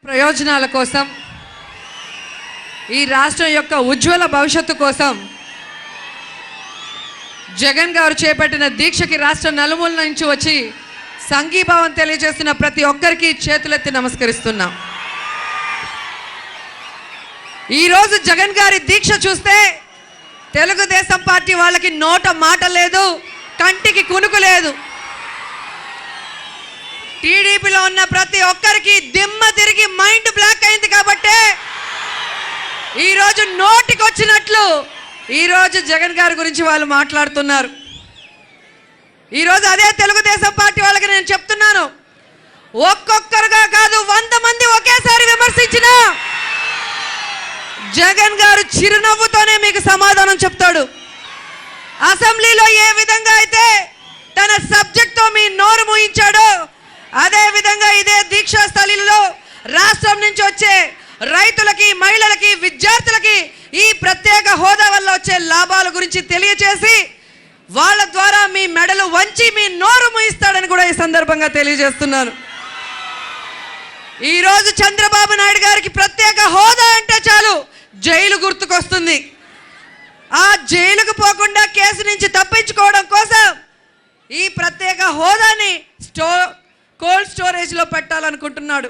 ప్రయోజనాల కోసం, ఈ రాష్ట్రం యొక్క ఉజ్వల భవిష్యత్తు కోసం జగన్ గారు చేపట్టిన దీక్షకి రాష్ట్ర నలుమూల నుంచి వచ్చి సంఘీభావం తెలియజేస్తున్న ప్రతి ఒక్కరికి చేతులెత్తి నమస్కరిస్తున్నాం. ఈరోజు జగన్ గారి దీక్ష చూస్తే తెలుగుదేశం పార్టీ వాళ్ళకి నోట మాట లేదు, కంటికి కునుకు లేదు. టీడీపీలో ఉన్న ప్రతి ఒక్కరికి దిమ్మ తిరిగి మైండ్ బ్లాక్ అయింది కాబట్టి ఈరోజు నోటికి వచ్చినట్లు ఈరోజు జగన్ గారి గురించి వాళ్ళు మాట్లాడుతున్నారు. ఈరోజు అదే తెలుగుదేశం పార్టీ వాళ్ళకి నేను చెప్తున్నాను, ఒక్కొక్కరుగా కాదు 100 మంది ఒకేసారి విమర్శించినా జగన్ గారు చిరునవ్వుతోనే మీకు సమాధానం చెప్తాడు. అసెంబ్లీలో ఏ విధంగా అయితే తన సబ్జెక్ట్తో మీ నోరు మూయించాడో అదే విధంగా ఇదే దీక్షా స్థలిలో రాష్ట్రం నుంచి వచ్చే రైతులకి, మహిళలకి, విద్యార్థులకి ఈ ప్రత్యేక హోదా వల్ల వచ్చే లాభాల గురించి తెలియచేసి వాళ్ళ ద్వారా మీ మెడలు వంచి మీ నోరు మూయిస్తాడని కూడా ఈ సందర్భంగా తెలియజేస్తున్నాను. ఈరోజు చంద్రబాబు నాయుడు గారికి ప్రత్యేక హోదా అంటే చాలు జైలు గుర్తుకొస్తుంది. ఆ జైలుకు పోకుండా కేసు నుంచి తప్పించుకోవడం కోసం ఈ ప్రత్యేక హోదాని కోల్డ్ స్టోరేజ్లో పెట్టాలనుకుంటున్నాడు.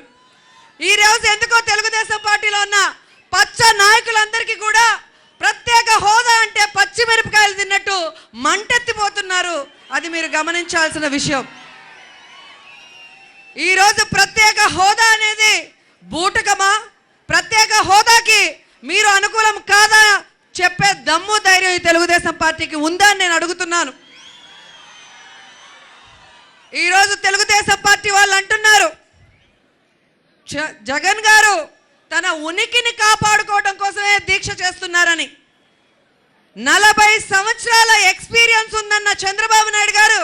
ఈరోజు ఎందుకో తెలుగుదేశం పార్టీలో ఉన్న పచ్చ నాయకులందరికీ కూడా ప్రత్యేక హోదా అంటే పచ్చిమిరపకాయలు తిన్నట్టు మంటెత్తిపోతున్నారు. అది మీరు గమనించాల్సిన విషయం. ఈరోజు ప్రత్యేక హోదా అనేది బూటకమా, ప్రత్యేక హోదాకి మీరు అనుకూలం కాదా చెప్పే దమ్ము ధైర్యం ఈ తెలుగుదేశం పార్టీకి ఉందా అని నేను అడుగుతున్నాను. ఈరోజు తెలుగుదేశం పార్టీ వాళ్ళు అంటున్నారు జగన్ గారు తన ఉనికిని కాపాడుకోవడం కోసమే దీక్ష చేస్తున్నారని. 40 సంవత్సరాల ఎక్స్పీరియన్స్ ఉందన్న చంద్రబాబు నాయుడు గారు,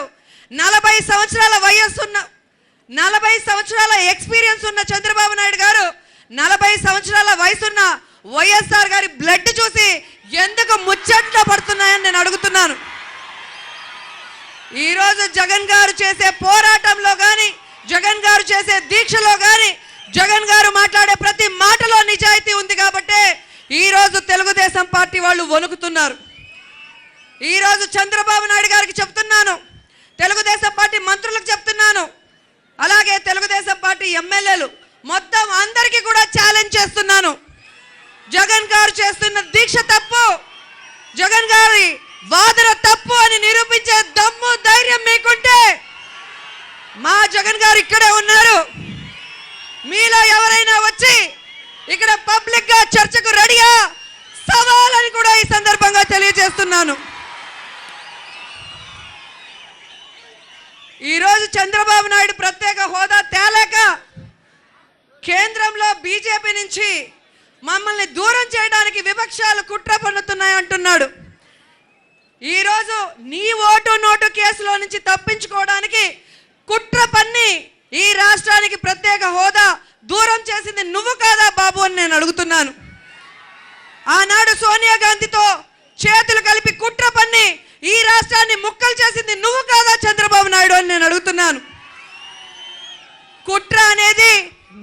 40 సంవత్సరాల వయస్సు ఉన్న 40 సంవత్సరాల ఎక్స్పీరియన్స్ ఉన్న చంద్రబాబు నాయుడు గారు 40 సంవత్సరాల వయసున్న వైఎస్ఆర్ గారి బ్లడ్ చూసి ఎందుకు ముచ్చట్లు పడుతున్నాయని నేను అడుగుతున్నాను. ఈరోజు జగన్ గారు చేసే పోరాటంలో కానీ, జగన్ గారు చేసే దీక్షలో కానీ, జగన్ గారు మాట్లాడే ప్రతి మాటలో నిజాయితీ ఉంది కాబట్టి ఈరోజు తెలుగుదేశం పార్టీ వాళ్ళు వణుకుతున్నారు. ఈరోజు చంద్రబాబు నాయుడు గారికి చెప్తున్నాను, తెలుగుదేశం పార్టీ మంత్రులకు చెప్తున్నాను, అలాగే తెలుగుదేశం పార్టీ ఎమ్మెల్యేలు మొత్తం అందరికీ కూడా ఛాలెంజ్ చేస్తున్నాను. జగన్ గారు చేస్తున్న దీక్ష తప్పు, జగన్ గారి వాదన తప్పు అని నిరూపించే దమ్ము ధైర్యం మీకుంటే మా జగన్ గారు ఇక్కడే ఉన్నారు. మీలో ఎవరైనా వచ్చి ఇక్కడ పబ్లిక్ గా చర్చకు రెడీయా సవాలని కూడా ఈ సందర్భంగా తెలియజేస్తున్నాను. ఈరోజు చంద్రబాబు నాయుడు ప్రత్యేక హోదా తేలేక కేంద్రంలో బీజేపీ నుంచి మమ్మల్ని దూరం చేయడానికి విపక్షాలు కుట్ర పన్నుతున్నాయంటున్నాడు. ఈరోజు నీ ఓటు నోటు కేసులో నుంచి తప్పించుకోవడానికి కుట్ర పన్ని ఈ రాష్ట్రానికి ప్రత్యేక హోదా దూరం చేసింది నువ్వు కాదా బాబు అని నేను అడుగుతున్నాను. ఆనాడు సోనియా గాంధీతో చేతులు కలిపి కుట్ర పన్ని ఈ రాష్ట్రాన్ని ముక్కలు చేసింది నువ్వు కాదా చంద్రబాబు నాయుడు అని నేను అడుగుతున్నాను. కుట్ర అనేది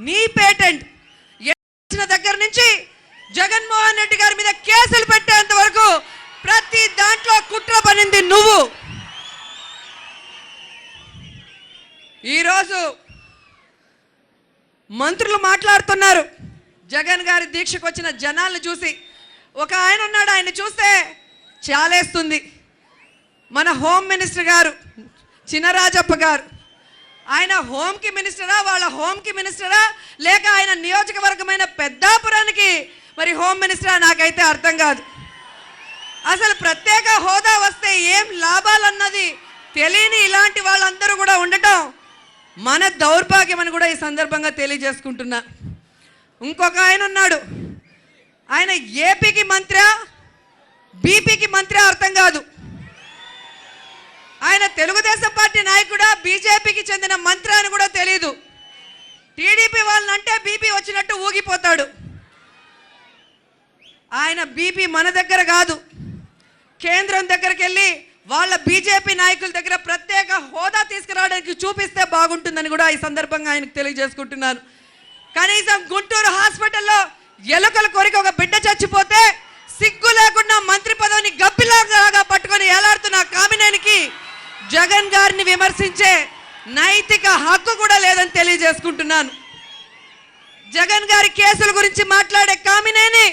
నీ పేటెంట్. దగ్గర నుంచి జగన్మోహన్ రెడ్డి గారి మీద కేసులు పెట్టేంత వరకు ప్రతి దాంట్లో కుట్ర పనింది నువ్వు. ఈరోజు మంత్రులు మాట్లాడుతున్నారు జగన్ గారి దీక్షకు వచ్చిన జనాలను చూసి. ఒక ఆయన ఉన్నాడు, ఆయన చూస్తే చాలేస్తుంది. మన హోమ్ మినిస్టర్ గారు చినరాజప్ప గారు, ఆయన హోమ్కి మినిస్టరా, వాళ్ళ హోమ్కి మినిస్టరా, లేక ఆయన నియోజకవర్గమైన పెద్దాపురానికి మరి హోమ్ మినిస్టరా నాకైతే అర్థం కాదు. అసలు ప్రత్యేక హోదా వస్తే ఏం లాభాలన్నది తెలియని ఇలాంటి వాళ్ళందరూ కూడా ఉండటం మన దౌర్భాగ్యం అని కూడా ఈ సందర్భంగా తెలియజేసుకుంటున్నా. ఇంకొక ఆయన ఉన్నాడు, ఆయన ఏపీకి మంత్రి, బీపీకి మంత్రి అర్థం కాదు. ఆయన తెలుగుదేశం పార్టీ నాయకుడా, బీజేపీకి చెందిన మంత్రి అని కూడా తెలియదు. టీడీపీ వాళ్ళనంటే బీపీ వచ్చినట్టు ఊగిపోతాడు. ఆయన బీపీ మన దగ్గర కాదు, కేంద్రం దగ్గరికి వెళ్ళి వాళ్ళ బీజేపీ నాయకుల దగ్గర ప్రత్యేక హోదా తీసుకురావడానికి చూపిస్తే బాగుంటుందని కూడా ఈ సందర్భంగా ఆయనకు తెలియజేసుకుంటున్నాను. కనీసం గుంటూరు హాస్పిటల్లో ఎలుకల కొరికి ఒక బిడ్డ చచ్చిపోతే సిగ్గు లేకుండా మంత్రి పదవిని గబ్బిలాగా పట్టుకొని ఏలాడుతున్న కామినేనికి జగన్ గారిని విమర్శించే నైతిక హక్కు కూడా లేదని తెలియజేసుకుంటున్నాను. జగన్ గారి కేసుల గురించి మాట్లాడే కామినేని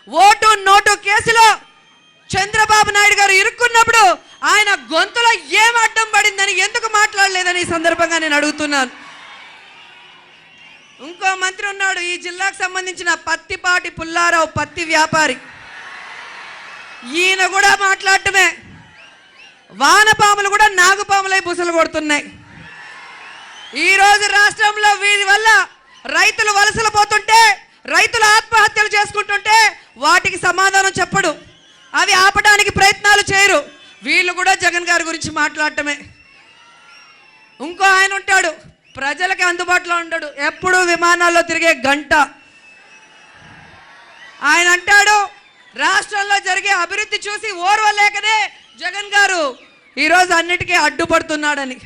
ఓటు నోటు కేసులో చంద్రబాబు నాయుడు గారు ఇరుక్కున్నప్పుడు ఆయన గొంతులో ఏం అడ్డం పడిందని ఎందుకు మాట్లాడలేదని ఈ సందర్భంగా నేను అడుగుతున్నాను. ఇంకో మంత్రి ఉన్నాడు ఈ జిల్లాకు సంబంధించిన పత్తిపాటి పుల్లారావు, పత్తి వ్యాపారి. ఈయన కూడా మాట్లాడటమే, వానపాములు కూడా నాగుపాములై బుసలు కొడుతున్నాయి. ఈరోజు రాష్ట్రంలో వీరి వల్ల రైతులు వలసలు పోతుంటే, రైతులు ఆత్మహత్యలు చేసుకుంటుంటే వాటికి సమాధానం చెప్పడు, అవి ఆపడానికి ప్రయత్నాలు చేయరు. వీళ్ళు కూడా జగన్ గారి గురించి మాట్లాడటమే. ఇంకో ఆయన ఉంటాడు, ప్రజలకి అందుబాటులో ఉంటాడు, ఎప్పుడూ విమానాల్లో తిరిగే గంట. ఆయన అంటాడు రాష్ట్రంలో జరిగే అభివృద్ధి చూసి ఓర్వలేకనే జగన్ గారు ఈరోజు అన్నిటికీ అడ్డుపడుతున్నాడని.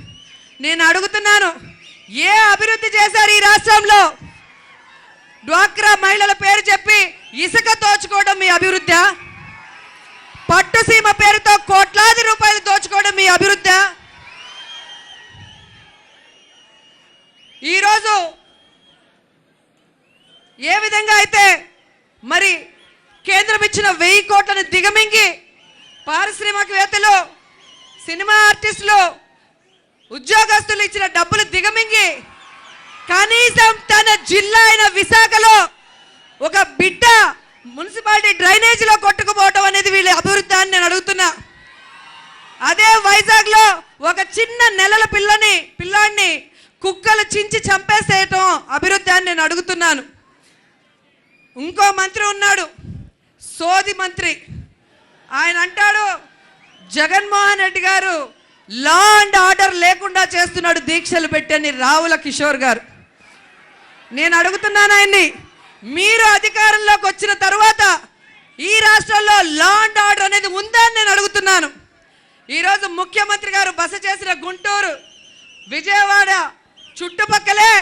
నేను అడుగుతున్నాను, ఏ అభివృద్ధి చేశారు ఈ రాష్ట్రంలో? డ్వాక్రా మహిళల పేరు చెప్పి ఇసుక దోచుకోవడం మీ అభివృద్ధి? పట్టుసీమ పేరుతో కోట్లాది రూపాయలు దోచుకోవడం మీ అభివృద్ధి? ఈరోజు ఏ విధంగా అయితే మరి కేంద్రం ఇచ్చిన 1000 కోట్లను దిగమింగి పారిశ్రామికవేత్తలు, సినిమా ఆర్టిస్టులు, ఉద్యోగస్తులు ఇచ్చిన డబ్బులు దిగమింగి కనీసం తన జిల్లా అయిన విశాఖలో ఒక బిడ్డ మున్సిపాలిటీ డ్రైనేజీలో కొట్టుకుపోవడం అనేది వీళ్ళ అభివృద్ధి అని నేను అడుగుతున్నా. అదే వైజాగ్లో ఒక చిన్న నెలల పిల్లాన్ని కుక్కలు చించి చంపేసేయటం అభివృద్ధి అని నేను అడుగుతున్నాను. ఇంకో మంత్రి ఉన్నాడు, సోది మంత్రి. ఆయన అంటాడు జగన్మోహన్ రెడ్డి గారు లా అండ్ ఆర్డర్ లేకుండా చేస్తున్నాడు దీక్షలు పెట్టని రావుల కిషోర్ గారు. నేను అడుగుతున్నాను ఆయన్ని, మీరు అధికారంలోకి వచ్చిన తర్వాత ఈ రాష్ట్రంలో లా అండ్ ఆర్డర్ అనేది ఉందా అని నేను అడుగుతున్నాను. ఈరోజు ముఖ్యమంత్రి గారు బస చేసిన గుంటూరు, విజయవాడ చుట్టుపక్కలే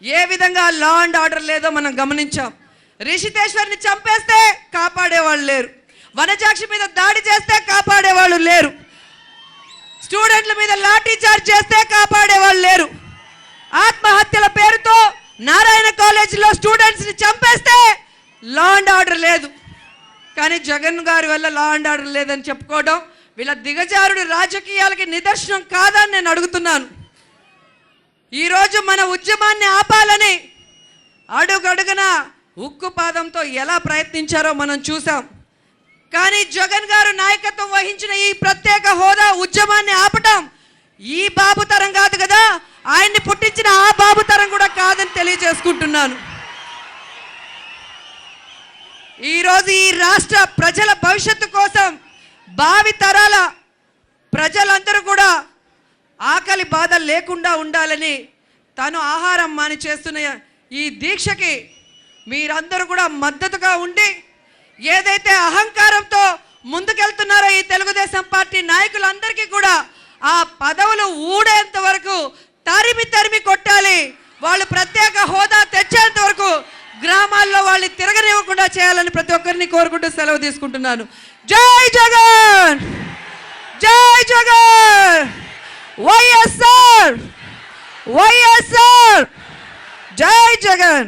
ఏ విధంగా లా అండ్ ఆర్డర్ లేదో మనం గమనించాం. రిషితేశ్వర్ని చంపేస్తే కాపాడేవాళ్ళు లేరు, వనజాక్షి మీద దాడి చేస్తే కాపాడేవాళ్ళు లేరు, స్టూడెంట్ల మీద లాఠీ చార్జ్ చేస్తే కాపాడేవాళ్ళు లేరు, ఆత్మహత్యల పేరుతో నారాయణ కాలేజీలో స్టూడెంట్స్ని చంపేస్తే లా అండ్ ఆర్డర్ లేదు. కానీ జగన్ గారి వల్ల లా అండ్ ఆర్డర్ లేదని చెప్పుకోవడం వీళ్ళ దిగజారుడు రాజకీయాలకి నిదర్శనం కాదని నేను అడుగుతున్నాను. ఈరోజు మన ఉద్యమాన్ని ఆపాలని అడుగడుగున ఉక్కు పాదంతో ఎలా ప్రయత్నించారో మనం చూసాం. కానీ జగన్ గారు నాయకత్వం వహించిన ఈ ప్రత్యేక హోదా ఉద్యమాన్ని ఆపటం ఈ బాబు తరం కాదు కదా, ఆయన్ని పుట్టించిన ఆ బాబు తరం కూడా కాదని తెలియజేసుకుంటున్నాను. ఈరోజు ఈ రాష్ట్ర ప్రజల భవిష్యత్తు కోసం, భావి తరాల ప్రజలందరూ కూడా ఆకలి బాధ లేకుండా ఉండాలని తను ఆహారం మాని చేస్తున్న ఈ దీక్షకి మీరందరూ కూడా మద్దతుగా ఉండి, ఏదైతే అహంకారంతో ముందుకెళ్తున్నారో ఈ తెలుగుదేశం పార్టీ నాయకులందరికీ కూడా ఆ పదవులు ఊడేంత వరకు తరిమి కొట్టాలి. వాళ్ళు ప్రత్యేక హోదా తెచ్చేంత వరకు గ్రామాల్లో వాళ్ళని తిరగనివ్వకుండా చేయాలని ప్రతి ఒక్కరిని కోరుకుంటూ సెలవు తీసుకుంటున్నాను. జై జగన్, జై జగన్, వైఎస్ఆర్, వైఎస్ఆర్, జై జగన్.